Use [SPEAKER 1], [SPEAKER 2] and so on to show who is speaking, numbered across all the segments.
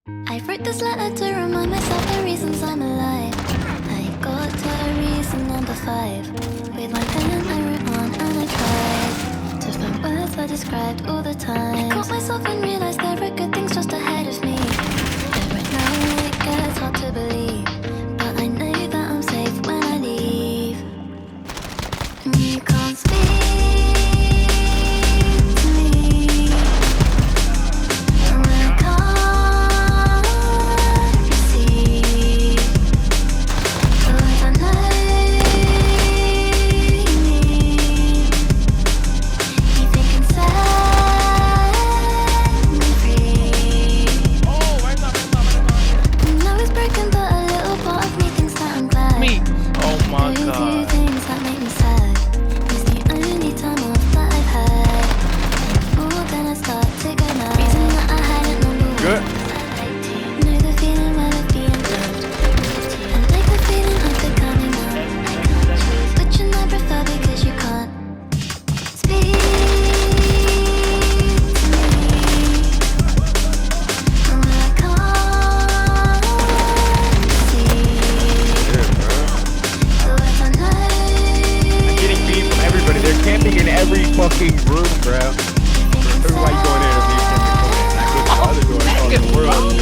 [SPEAKER 1] I wrote this letter to remind myself the reasons I'm alive. I got to reason number 5. With my pen I wrote on and I tried to find words that described all the time. I caught myself and realized there are good things just ahead of me. And right now it gets hard to believe, but I know that I'm safe when I leave. And you can't speak to me, and I can't receive, 'cause I know you need. You think can set me free. I know it's broken, but a little part of me thinks that I'm glad.
[SPEAKER 2] Me. Oh my
[SPEAKER 1] There are two
[SPEAKER 2] god.
[SPEAKER 1] things that make me sad. It's the only time off that I've had. Oh, then I start to go mad. Reason that I hadn't number 1.
[SPEAKER 2] Good.
[SPEAKER 1] Know the feeling well of being loved. And like the feeling of becoming numb. I can't choose which one I prefer because you can't speak to me. And I can't see the words I know.
[SPEAKER 2] Getting beat from everybody. They're camping in every fucking room, bro. Everybody going in and beat from the corner. And I get the other door across the world.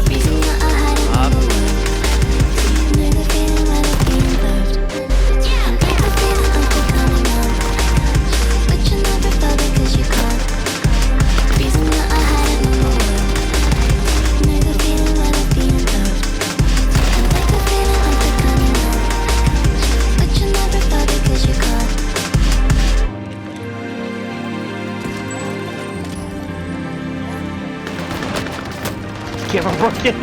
[SPEAKER 1] Reason that I hadn't number 1. Know the feeling well of being loved. And like the feeling of becoming numb. Which one I prefer because you can't. Reason that I hadn't number 1. Know the feeling well of being loved. And like the feeling of becoming numb. Which one I prefer because you can't.
[SPEAKER 2] Camera broken.